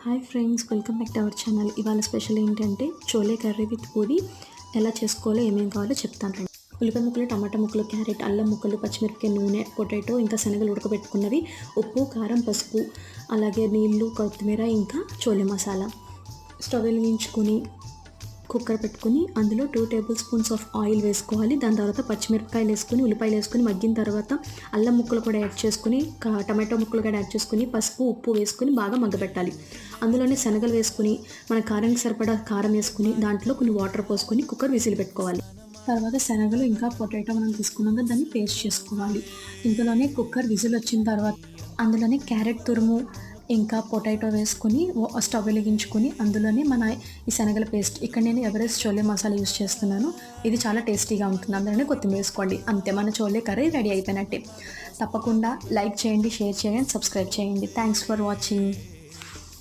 Hi friends, welcome back to our channel. ఇవాళ special ఏంటంటే chole curry with puri. ఎలా చేసుకోవాలో ఏమేమి కావాలో చెప్తాను రండి. ఉల్లిపాయ ముక్కలు, టమాటా ముక్కలు, క్యారెట్, అల్లం ముక్కలు, పచ్చిమిరపకాయ, నూనె, పొటాటో, ఇంకా శనగలు ఉడకబెట్టుకున్నవి, ఉప్పు, కారం, పసుపు, అలాగే నీళ్ళు, కొత్తిమీర, ఇంకా చోలే మసాలా. స్టవ్ వెలిగించుకొని కుక్కర్ పెట్టుకుని అందులో 2 టేబుల్ స్పూన్స్ ఆఫ్ ఆయిల్ వేసుకోవాలి. దాని తర్వాత పచ్చిమిరపకాయలు వేసుకొని, ఉల్లిపాయలు వేసుకొని మగ్గిన తర్వాత అల్లం ముక్కలు కూడా యాడ్ చేసుకుని, టమాటో ముక్కలు కూడా యాడ్ చేసుకుని, పసుపు, ఉప్పు వేసుకొని బాగా మగ్గబెట్టాలి. అందులోనే శనగలు వేసుకుని, మన కారానికి సరిపడా కారం వేసుకుని, దాంట్లో కొన్ని వాటర్ పోసుకొని కుక్కర్ విసిల్ పెట్టుకోవాలి. తర్వాత శనగలు ఇంకా పొటాటో మనం తీసుకున్నాక దాన్ని పేస్ట్ చేసుకోవాలి. ఇందులోనే కుక్కర్ విజిల్ వచ్చిన తర్వాత అందులోనే క్యారెట్ తురుము ఇంకా పొటాటో వేసుకొని స్టవ్ వెలిగించుకొని అందులోనే మన ఈ శనగల పేస్ట్, ఇక్కడ నేను ఎవరెస్ట్ చోలే మసాలా యూస్ చేస్తున్నాను. ఇది చాలా టేస్టీగా ఉంటుంది. అందులోనే కొత్తిమీర వేసుకోండి. అంతే, మన చోలే కర్రీ రెడీ అయిపోయినట్టే. తప్పకుండా లైక్ చేయండి, షేర్ చేయండి, సబ్స్క్రైబ్ చేయండి. Thanks for watching.